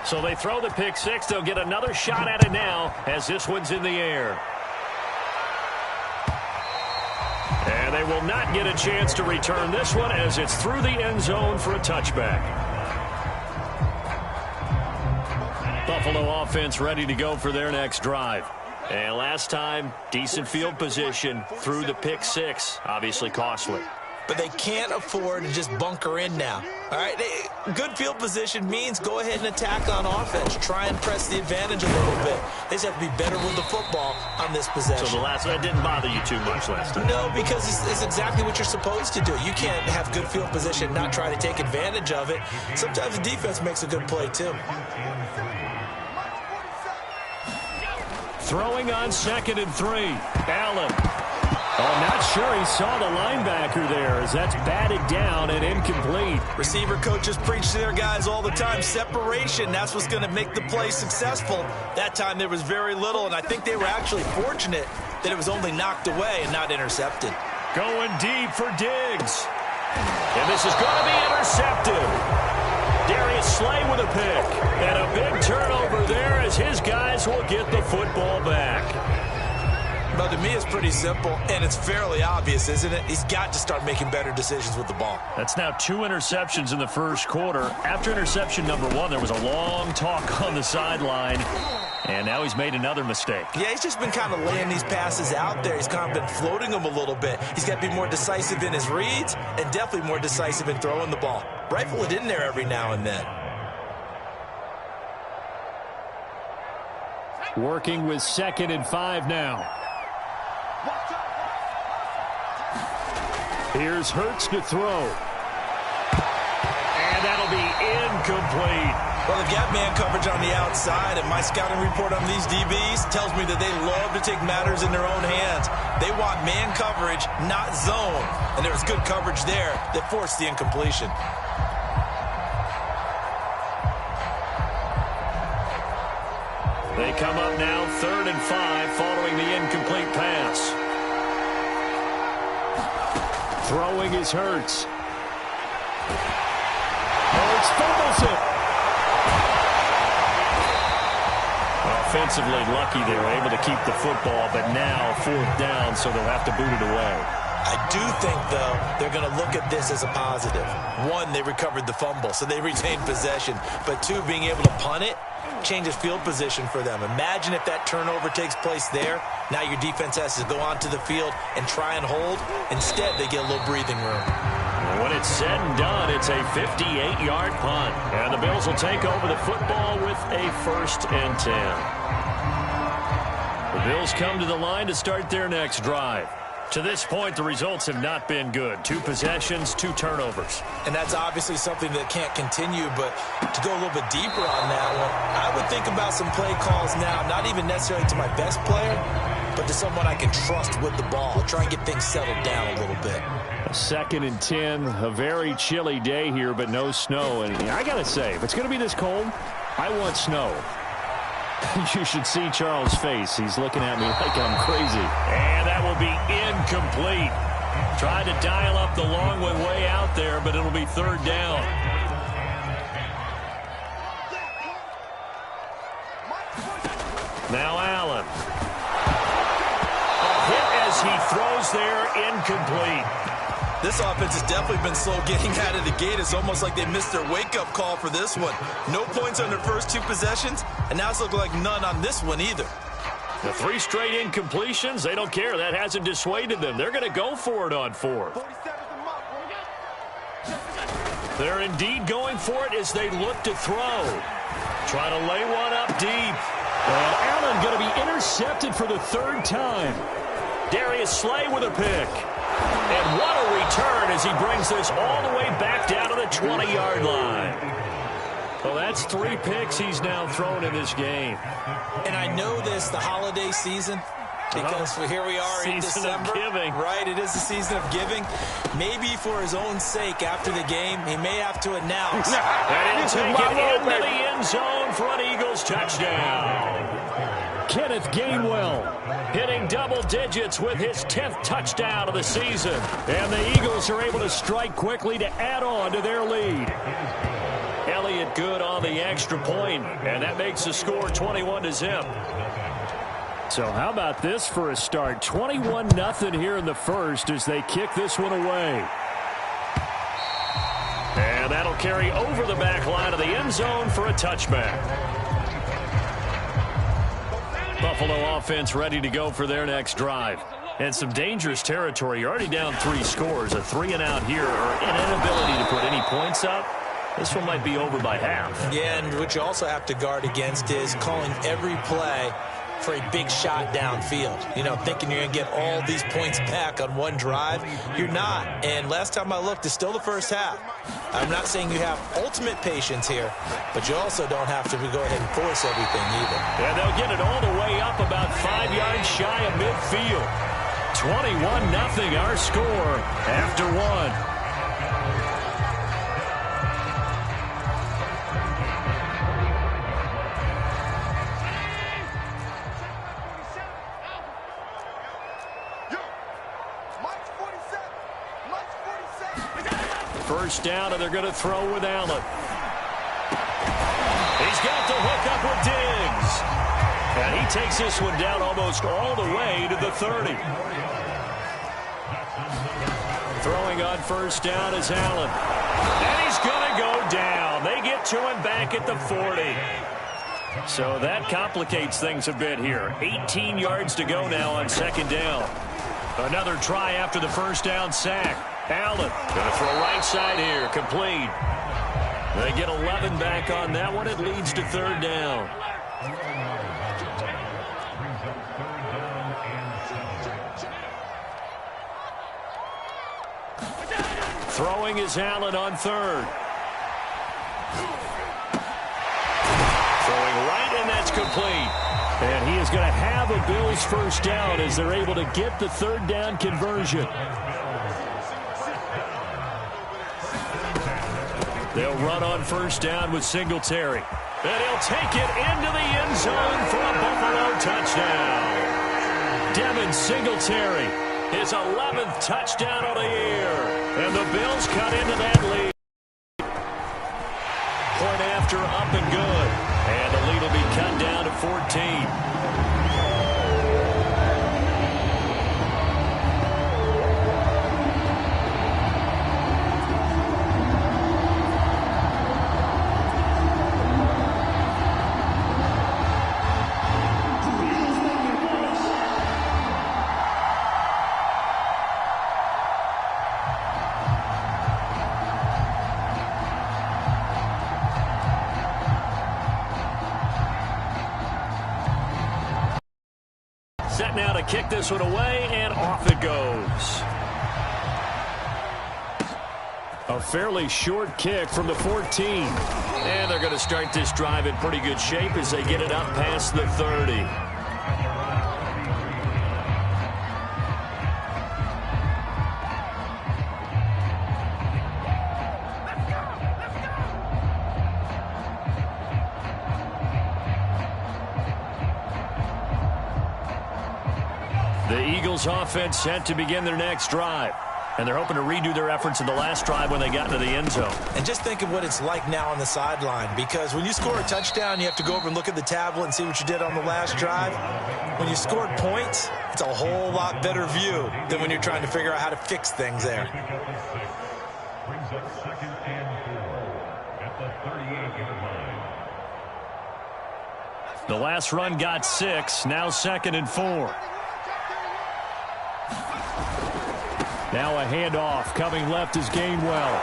So they throw the pick six. They'll get another shot at it now as this one's in the air. And they will not get a chance to return this one as it's through the end zone for a touchback. Buffalo offense ready to go for their next drive. And last time, decent field position through the pick six. Obviously costly. But they can't afford to just bunker in now. All right, good field position means go ahead and attack on offense. Try and press the advantage a little bit. They just have to be better with the football on this possession. So that didn't bother you too much last time? No, because it's exactly what you're supposed to do. You can't have good field position, not try to take advantage of it. Sometimes the defense makes a good play, too. Throwing on 2nd and 3. Allen. I'm not sure he saw the linebacker there as that's batted down and incomplete. Receiver coaches preach to their guys all the time. Separation, that's what's going to make the play successful. That time there was very little, and I think they were actually fortunate that it was only knocked away and not intercepted. Going deep for Diggs. And this is going to be intercepted. Darius Slay with a pick. And a big turnover there as his guys will get the football back. But to me, it's pretty simple, and it's fairly obvious, isn't it? He's got to start making better decisions with the ball. That's now 2 interceptions in the first quarter. After interception number 1, there was a long talk on the sideline, and now he's made another mistake. Yeah, he's just been kind of laying these passes out there. He's kind of been floating them a little bit. He's got to be more decisive in his reads and definitely more decisive in throwing the ball. Rifle it in there every now and then. Working with 2nd and 5 now. Here's Hurts to throw. And that'll be incomplete. Well, the gap man coverage on the outside, and my scouting report on these DBs tells me that they love to take matters in their own hands. They want man coverage, not zone. And there was good coverage there that forced the incompletion. They come up now 3rd and 5 following the incomplete pass. Throwing is Hurts. Hurts fumbles it. Offensively lucky they were able to keep the football, but now 4th down, so they'll have to boot it away. I do think, though, they're going to look at this as a positive. 1, they recovered the fumble, so they retained possession. But 2, being able to punt it changes field position for them. Imagine if that turnover takes place there. Now your defense has to go onto the field and try and hold. Instead, they get a little breathing room. When it's said and done, it's a 58-yard punt. And the Bills will take over the football with a 1st and 10. The Bills come to the line to start their next drive. To this point, the results have not been good. 2 possessions, 2 turnovers. And that's obviously something that can't continue, but to go a little bit deeper on that one, I would think about some play calls now, not even necessarily to my best player, but to someone I can trust with the ball. Try and get things settled down a little bit. 2nd and 10, a very chilly day here, but no snow. And I got to say, if it's going to be this cold, I want snow. You should see Charles' face. He's looking at me like I'm crazy. And that will be incomplete. Tried to dial up the long one way out there, but it'll be 3rd down. Now Allen. A hit as he throws there, incomplete. This offense has definitely been slow getting out of the gate. It's almost like they missed their wake-up call for this one. No points on their first 2 possessions, and now it's looking like none on this one either. The 3 straight incompletions, they don't care. That hasn't dissuaded them. They're going to go for it on 4th. They're indeed going for it as they look to throw. Try to lay one up deep. And Allen going to be intercepted for the 3rd time. Darius Slay with a pick. And what a return as he brings this all the way back down to the 20-yard line. Well, that's 3 picks he's now thrown in this game. And I know this, the holiday season, because here we are in December. Season of giving. Right, it is the season of giving. Maybe for his own sake after the game, he may have to announce. And he'll take it into the end zone for an Eagles touchdown. Kenneth Gainwell hitting double digits with his 10th touchdown of the season. And the Eagles are able to strike quickly to add on to their lead. Elliott good on the extra point, and that makes the score 21-0. So how about this for a start? 21-0 here in the first as they kick this one away. And that'll carry over the back line of the end zone for a touchback. Buffalo offense ready to go for their next drive. And some dangerous territory. You're already down 3 scores. A 3-and-out here or an inability to put any points up. This one might be over by half. Yeah, and what you also have to guard against is calling every play for a big shot downfield. You know, thinking you're going to get all these points back on one drive. You're not. And last time I looked, it's still the first half. I'm not saying you have ultimate patience here, but you also don't have to go ahead and force everything either. And they'll get it all the way up about 5 yards shy of midfield. 21-0 our score after 1. First down, and they're going to throw with Allen. He's got the hook up with Diggs. And he takes this one down almost all the way to the 30. Throwing on first down is Allen. And he's going to go down. They get to him back at the 40. So that complicates things a bit here. 18 yards to go now on second down. Another try after the first down sack. Allen going to throw right side here. Complete. They get 11 back on that one. It leads to third down. Throwing is Allen on third. Throwing right, and that's complete. And he is going to have a Bills first down as they're able to get the third down conversion. They'll run on first down with Singletary. And he'll take it into the end zone for a Buffalo touchdown. Devin Singletary, his 11th touchdown of the year. And the Bills cut into that lead. Point after up and good. And the lead will be cut down to 14. Set now to kick this one away, and off it goes. A fairly short kick from the 14. And they're going to start this drive in pretty good shape as they get it up past the 30. The Eagles offense set to begin their next drive. And they're hoping to redo their efforts in the last drive when they got into the end zone. And just think of what it's like now on the sideline, because when you score a touchdown, you have to go over and look at the tablet and see what you did on the last drive. When you scored points, it's a whole lot better view than when you're trying to figure out how to fix things there. Brings up 2nd and 4 at the 38-yard line. The last run got 6, now 2nd and 4. Now a handoff. Coming left is Gainwell.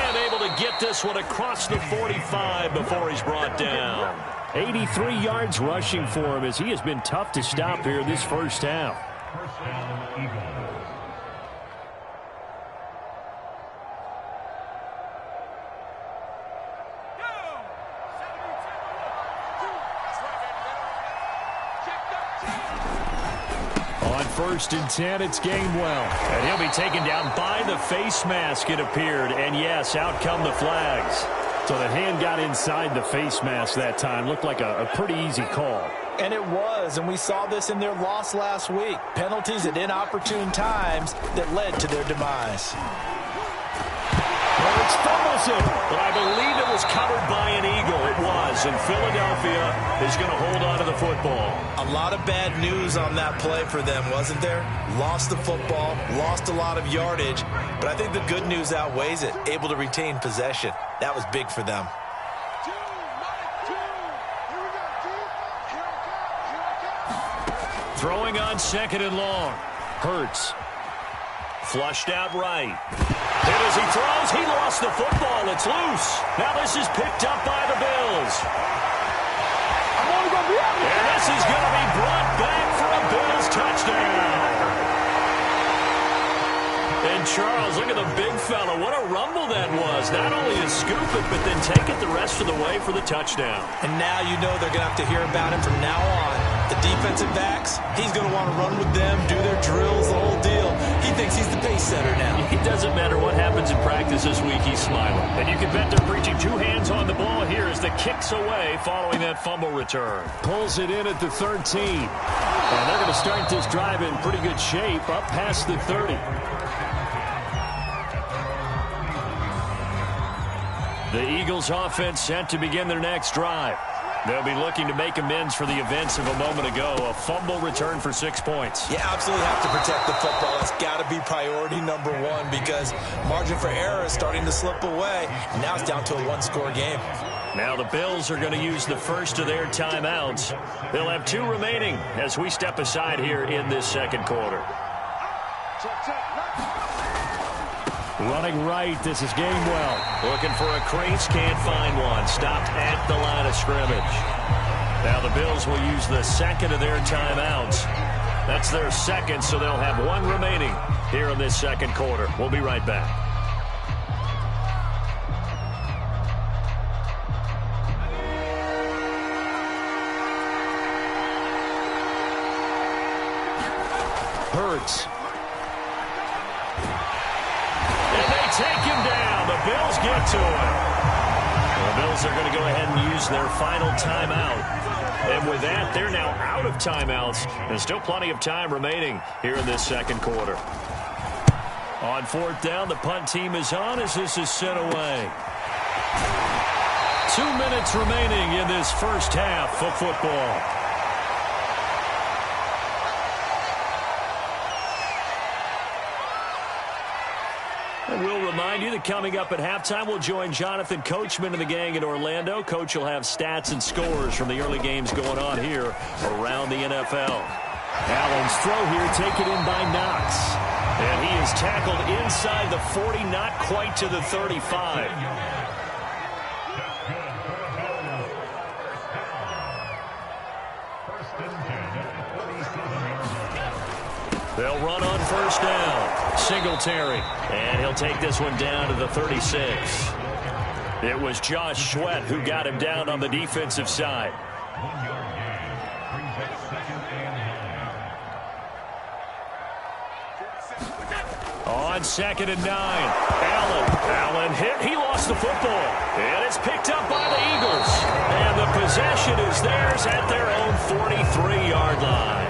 And able to get this one across the 45 before he's brought down. 83 yards rushing for him as he has been tough to stop here this first half. First down, Eagles. First and 10, it's Gainwell. And he'll be taken down by the face mask, it appeared. And yes, out come the flags. So the hand got inside the face mask that time. Looked like a pretty easy call. And it was, and we saw this in their loss last week. Penalties at inopportune times that led to their demise. Hurts fumbles it, but I believe it was covered by an Eagle. It was, and Philadelphia is going to hold on to the football. A lot of bad news on that play for them, wasn't there? Lost the football, lost a lot of yardage, but I think the good news outweighs it. Able to retain possession. That was big for them. Throwing on second and long. Hurts. Flushed out right. Hit as he throws. He lost the football. It's loose. Now this is picked up by the Bills. And this is going to be brought back for a Bills touchdown. And Charles, look at the big fella. What a rumble that was. Not only to scoop it, but then take it the rest of the way for the touchdown. And now you know they're going to have to hear about him from now on. The defensive backs, he's going to want to run with them, do their drills, the whole deal. He thinks he's the pace setter now. It doesn't matter what happens in practice this week, he's smiling. And you can bet they're preaching two hands on the ball here as the kick's away following that fumble return. Pulls it in at the 13. And they're going to start this drive in pretty good shape up past the 30. The Eagles offense set to begin their next drive. They'll be looking to make amends for the events of a moment ago. A fumble return for 6 points. You absolutely have to protect the football. That's got to be priority number one because margin for error is starting to slip away. Now it's down to a one-score game. Now the Bills are going to use the first of their timeouts. They'll have 2 remaining as we step aside here in this second quarter. Running right, this is Gainwell. Looking for a crease, can't find one. Stopped at the line of scrimmage. Now the Bills will use the second of their timeouts. That's their second, so they'll have 1 remaining here in this second quarter. We'll be right back. Hurts. Take him down. The Bills get to him. The Bills are going to go ahead and use their final timeout. And with that, they're now out of timeouts. There's still plenty of time remaining here in this second quarter. On 4th down, the punt team is on as this is sent away. 2 minutes remaining in this first half of football. We'll remind you that coming up at halftime, we'll join Jonathan Coachman and the gang in Orlando. Coach will have stats and scores from the early games going on here around the NFL. Allen's throw here taken in by Knox. And he is tackled inside the 40, not quite to the 35. They'll run on first down. Singletary. And he'll take this one down to the 36. It was Josh Sweat who got him down on the defensive side. 1-yard gain. Brings up second and 9. On second and 9. Allen hit. He lost the football. And it's picked up by the Eagles. And the possession is theirs at their own 43-yard line.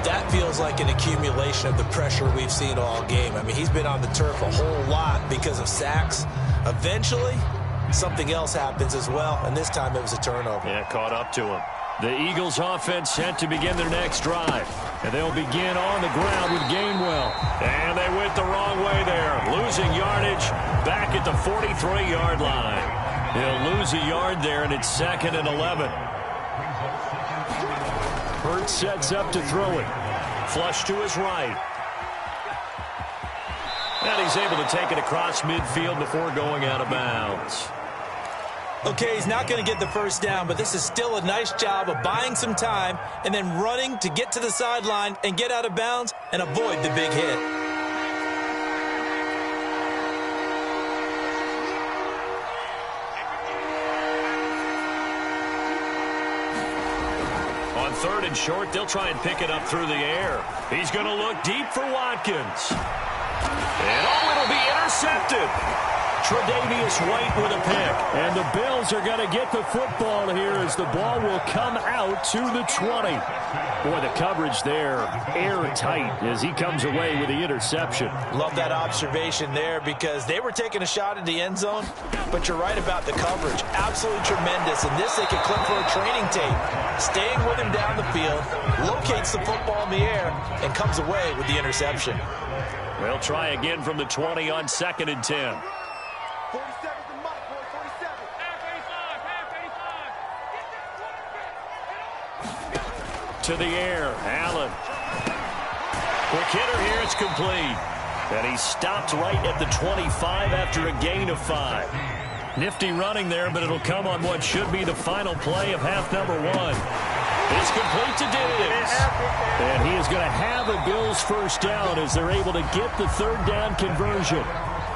That feels like an accumulation of the pressure we've seen all game. I mean, he's been on the turf a whole lot because of sacks. Eventually, something else happens as well, and this time it was a turnover. Yeah, caught up to him. The Eagles offense set to begin their next drive. And they'll begin on the ground with Gainwell. And they went the wrong way there. Losing yardage back at the 43-yard line. He'll lose a yard there, and it's second and 11. Hurts sets up to throw it. Flush to his right. And he's able to take it across midfield before going out of bounds. Okay, he's not going to get the first down, but this is still a nice job of buying some time and then running to get to the sideline and get out of bounds and avoid the big hit. On 3rd and short, they'll try and pick it up through the air. He's going to look deep for Watkins. And it'll be intercepted. Tre'Davious White with a pick. And the Bills are going to get the football here as the ball will come out to the 20. Boy, the coverage there airtight as he comes away with the interception. Love that observation there because they were taking a shot at the end zone, but you're right about the coverage. Absolutely tremendous. And this they could clip for a training tape. Staying with him down the field, locates the football in the air, and comes away with the interception. They'll try again from the 20 on 2nd and 10. 47 to Mike, boy, 47. To the air, Allen. Quick hitter here, it's complete. And he stopped right at the 25 after a gain of 5. Nifty running there, but it'll come on what should be the final play of half number 1. It's complete to Diggs. And he is going to have a Bills first down as they're able to get the 3rd down conversion.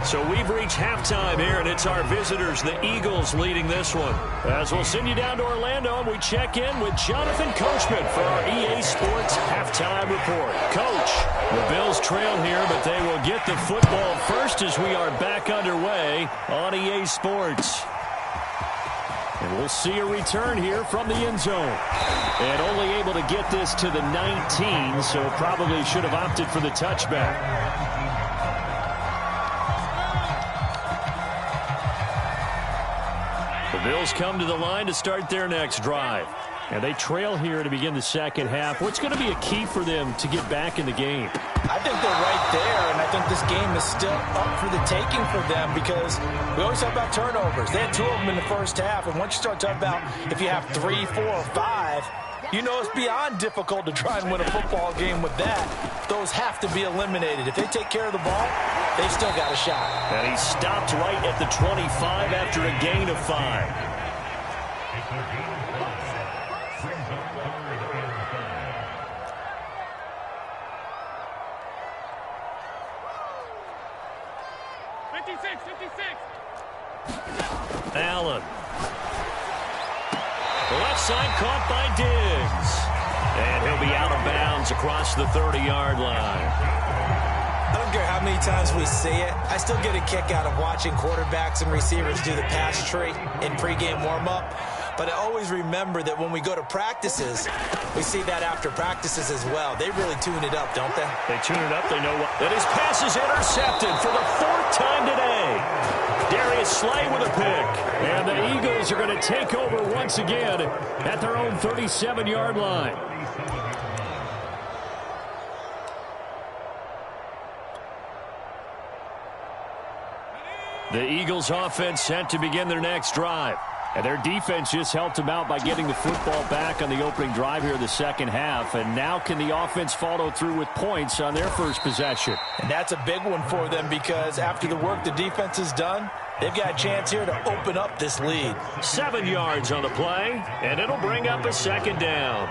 So we've reached halftime here, and it's our visitors, the Eagles, leading this one. As we'll send you down to Orlando, and we check in with Jonathan Coachman for our EA Sports Halftime Report. Coach, the Bills trail here, but they will get the football first as we are back underway on EA Sports. And we'll see a return here from the end zone. And only able to get this to the 19, so probably should have opted for the touchback. The Bills come to the line to start their next drive. And they trail here to begin the second half. What's going to be a key for them to get back in the game? I think they're right there, and I think this game is still up for the taking for them because we always talk about turnovers. They had 2 of them in the first half, and once you start talking about if you have 3, 4, or 5, you know it's beyond difficult to try and win a football game with that. Those have to be eliminated. If they take care of the ball, they've still got a shot. And he stopped right at the 25 after a gain of 5. Allen. Left side caught by Diggs. And he'll be out of bounds across the 30-yard line. I don't care how many times we see it. I still get a kick out of watching quarterbacks and receivers do the pass tree in pregame warm-up. But I always remember that when we go to practices, we see that after practices as well. They really tune it up, don't they? They tune it up. They know what. And his pass is intercepted for the 4th time today. Darius Slay with a pick. And the Eagles are going to take over once again at their own 37-yard line. The Eagles offense set to begin their next drive. And their defense just helped them out by getting the football back on the opening drive here in the second half. And now can the offense follow through with points on their first possession? And that's a big one for them because after the work the defense has done, they've got a chance here to open up this lead. 7 yards on the play, and it'll bring up a 2nd down.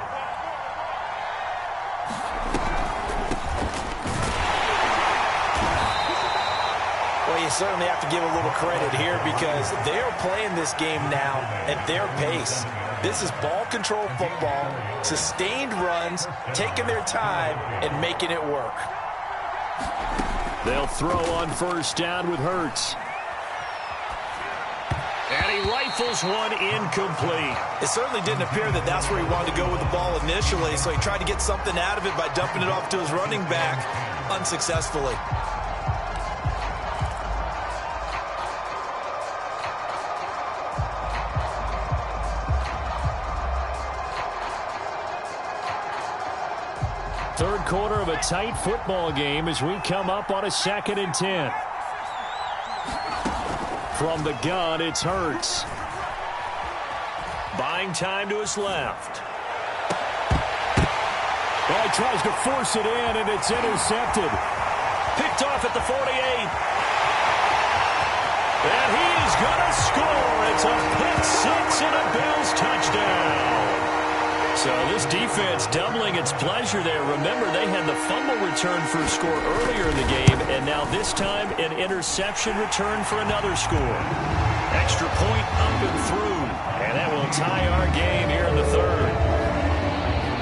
Well, you certainly have to give a little credit here because they are playing this game now at their pace. This is ball control football, sustained runs, taking their time and making it work. They'll throw on first down with Hurts. And he rifles one incomplete. It certainly didn't appear that that's where he wanted to go with the ball initially, so he tried to get something out of it by dumping it off to his running back unsuccessfully. Third quarter of a tight football game as we come up on a 2nd and 10. From the gun, it's Hurts. Buying time to his left. Well, he tries to force it in, and it's intercepted. Picked off at the 48. And he is going to score. It's a pick six and a Bills touchdown. So this defense doubling its pleasure there. Remember, they had the fumble return for a score earlier in the game, and now this time an interception return for another score. Extra point up and through, and that will tie our game here in the third.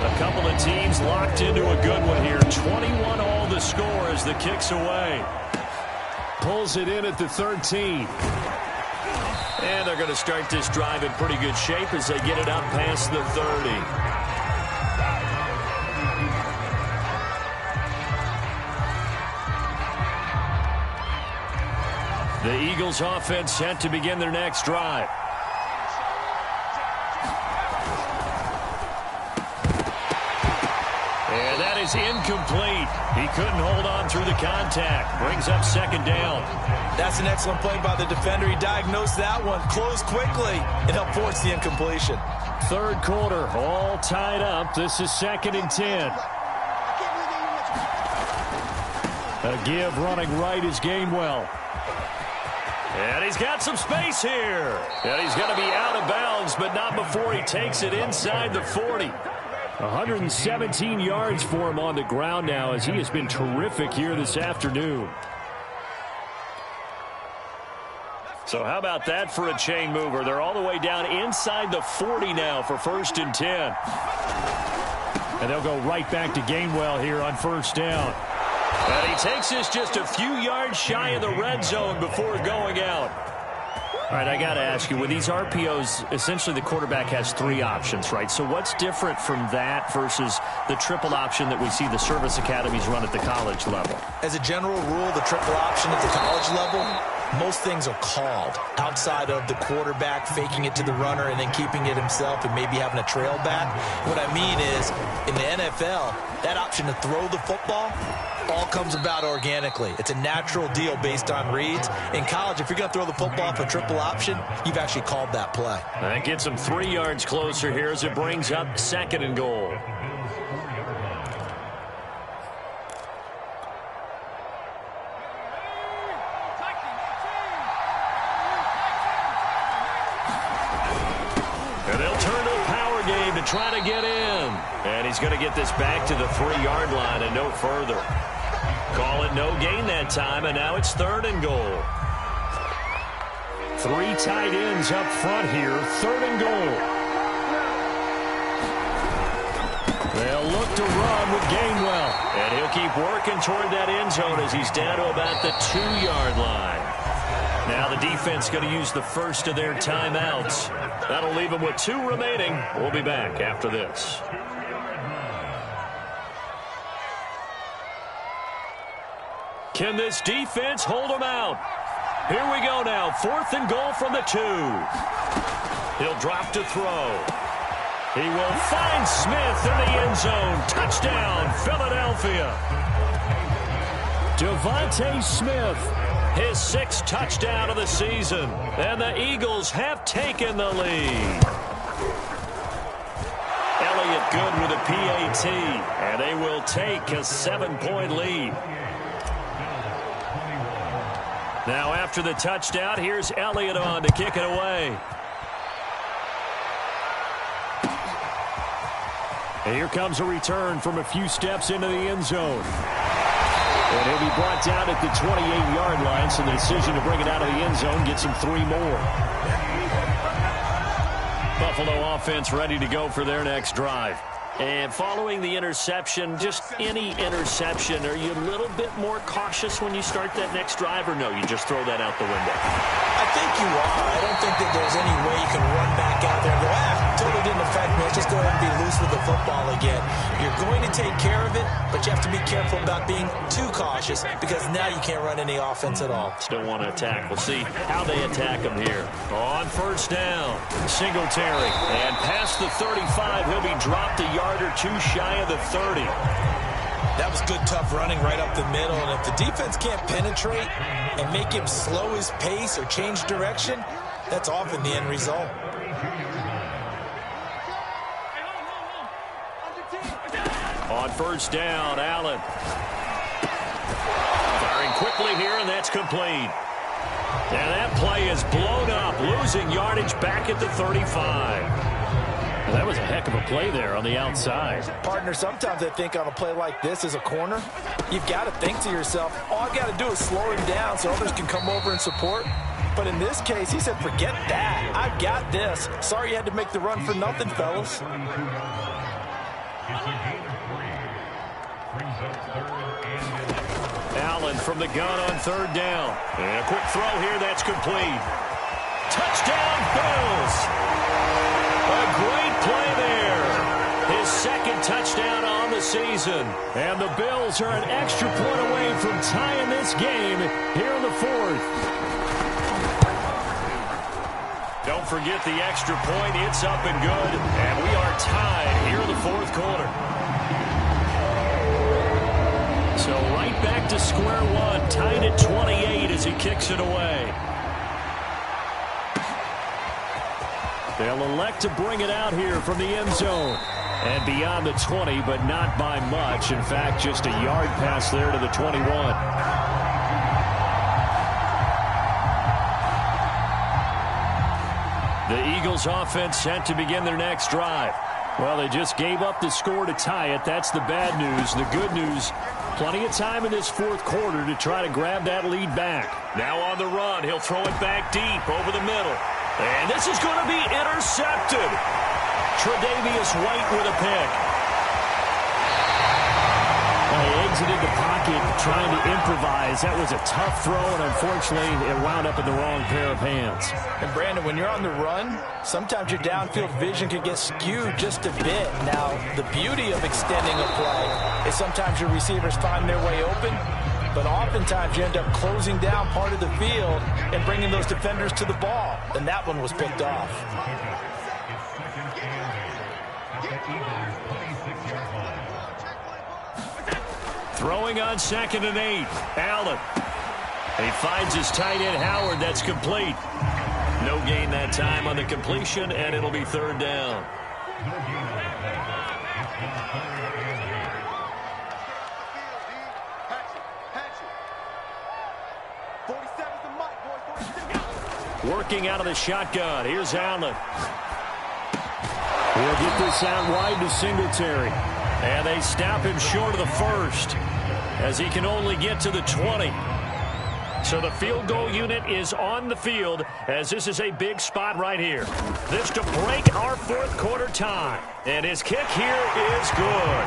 A couple of teams locked into a good one here. 21 all the score as the kick's away. pulls it in at the 13. And they're going to start this drive in pretty good shape as they get it up past the 30. The Eagles offense set to begin their next drive. And that is incomplete. He couldn't hold on through the contact. Brings up second down. That's an excellent play by the defender. He diagnosed that one, closed quickly, and helped force the incompletion. Third quarter, all tied up. This is 2nd and 10. A give running right is Gainwell. And he's got some space here. And he's going to be out of bounds, but not before he takes it inside the 40. 117 yards for him on the ground now as he has been terrific here this afternoon. So how about that for a chain mover? They're all the way down inside the 40 now for 1st and 10. And they'll go right back to Gainwell here on 1st down. And he takes this just a few yards shy of the red zone before going out. All right, I got to ask you, with these RPOs, essentially the quarterback has 3 options, right? So what's different from that versus the triple option that we see the service academies run at the college level? As a general rule, the triple option at the college level, most things are called outside of the quarterback faking it to the runner and then keeping it himself and maybe having a trail back. What I mean is, in the NFL, that option to throw the football all comes about organically. It's a natural deal based on reads. In college, if you're going to throw the football off a triple option, you've actually called that play. That gets him 3 yards closer here as it brings up 2nd and goal. And they'll turn to a power game to try to get in. And he's going to get this back to the 3-yard line and no further. Call it no gain that time, and now it's 3rd and goal. 3 tight ends up front here, 3rd and goal. They'll look to run with Gainwell, and he'll keep working toward that end zone as he's down to about the 2-yard line. Now the defense going to use the first of their timeouts. That'll leave them with 2 remaining. We'll be back after this. Can this defense hold them out? Here we go now. 4th and goal from the 2. He'll drop to throw. He will find Smith in the end zone. Touchdown, Philadelphia. Devontae Smith, his 6th touchdown of the season. And the Eagles have taken the lead. Elliott good with a PAT. And they will take a 7-point lead. Now after the touchdown, here's Elliott on to kick it away. And here comes a return from a few steps into the end zone. And he'll be brought down at the 28-yard line, so the decision to bring it out of the end zone gets him 3 more. Buffalo offense ready to go for their next drive. And following the interception, just any interception, are you a little bit more cautious when you start that next drive, or no, you just throw that out the window? I think you are. I don't think that there's any way you can run back out there and go, totally didn't affect me. Let's just go ahead and be loose with the football again. You're going to take care of it, but you have to be careful about being too cautious because now you can't run any offense at all. Still want to attack. We'll see how they attack him here. On 1st down, Singletary. And past the 35, he'll be dropped a yard or 2 shy of the 30. That was good, tough running right up the middle. And if the defense can't penetrate and make him slow his pace or change direction, that's often the end result. On 1st down, Allen. Firing quickly here, and that's complete. And that play is blown up, losing yardage back at the 35. Well, that was a heck of a play there on the outside. Partner, sometimes I think on a play like this as a corner, you've got to think to yourself, all I've got to do is slow him down so others can come over and support. But in this case, he said, forget that. I've got this. Sorry you had to make the run for nothing, fellas. Brings up 3rd and 11. Allen from the gun on 3rd down. And a quick throw here, that's complete. Touchdown, Bills! A great play there. His 2nd touchdown on the season. And the Bills are an extra point away from tying this game here in the 4th. Don't forget the extra point. It's up and good. And we are tied here in the 4th quarter. So right back to square one. Tied at 28 as he kicks it away. They'll elect to bring it out here from the end zone. And beyond the 20, but not by much. In fact, just a yard pass there to the 21. The Eagles offense set to begin their next drive. Well, they just gave up the score to tie it. That's the bad news. The good news, plenty of time in this 4th quarter to try to grab that lead back. Now on the run, he'll throw it back deep over the middle. And this is going to be intercepted. Tre'Davious White with a pick. Well, he exited the pocket trying to improvise. That was a tough throw, and unfortunately, it wound up in the wrong pair of hands. And Brandon, when you're on the run, sometimes your downfield vision can get skewed just a bit. Now, the beauty of extending a play is sometimes your receivers find their way open, but oftentimes you end up closing down part of the field and bringing those defenders to the ball. And that one was picked off. Throwing on 2nd and 8. Allen. He finds his tight end Howard. That's complete. No gain that time on the completion, and it'll be 3rd down. Working out of the shotgun. Here's Allen. He'll get this out wide to Singletary. And they stop him short of the 1st as he can only get to the 20. So the field goal unit is on the field as this is a big spot right here. This to break our 4th quarter tie. And his kick here is good.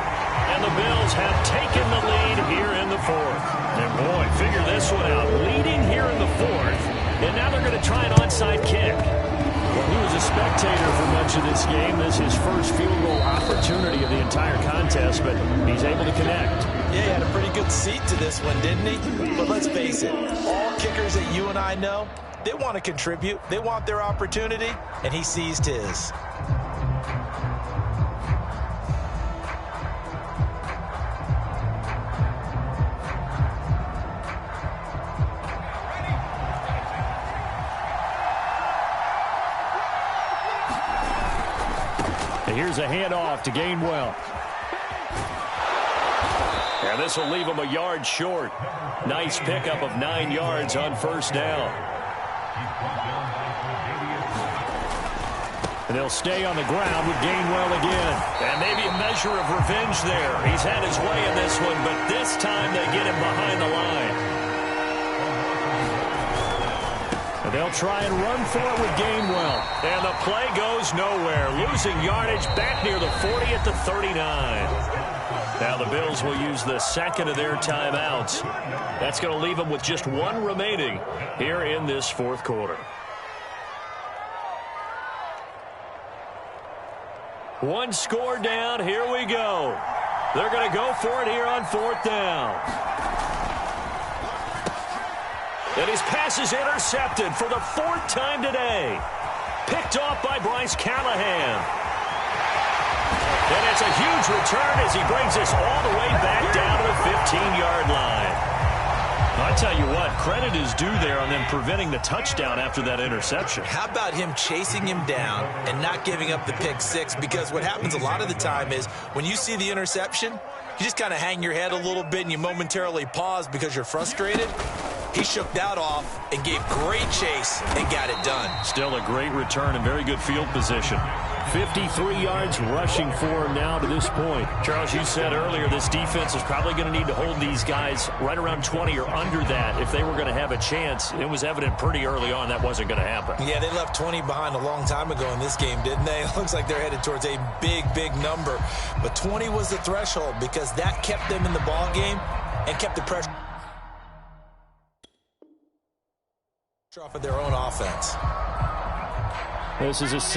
And the Bills have taken the lead here in the 4th. And boy, figure this one out. Leading here in the 4th. And now they're going to try an onside kick. Well, he was a spectator for much of this game. This is his first field goal opportunity of the entire contest, but he's able to connect. Yeah, he had a pretty good seat to this one, didn't he? But let's face it, all kickers that you and I know, they want to contribute. They want their opportunity, and he seized his. Here's a handoff to Gainwell. And this will leave him a yard short. Nice pickup of 9 yards on 1st down. And they'll stay on the ground with Gainwell again. And maybe a measure of revenge there. He's had his way in this one, but this time they get him behind the line. And they'll try and run for it with Gainwell. And the play goes nowhere. Losing yardage back near the 40 at the 39. Now the Bills will use the 2nd of their timeouts. That's going to leave them with just 1 remaining here in this 4th quarter. 1 score down. Here we go. They're going to go for it here on 4th down. And his pass is intercepted for the 4th time today. Picked off by Bryce Callahan. And it's a huge return as he brings us all the way back down to the 15-yard line. I tell you what, credit is due there on them preventing the touchdown after that interception. How about him chasing him down and not giving up the pick 6? Because what happens a lot of the time is when you see the interception, you just kind of hang your head a little bit and you momentarily pause because you're frustrated. He shook that off and gave great chase and got it done. Still a great return and very good field position. 53 yards rushing for him now to this point. Charles, you said earlier this defense is probably going to need to hold these guys right around 20 or under that if they were going to have a chance. It was evident pretty early on that wasn't going to happen. Yeah, they left 20 behind a long time ago in this game, didn't they? It looks like they're headed towards a big, big number. But 20 was the threshold because that kept them in the ball game and kept the pressure off of their own offense. This is a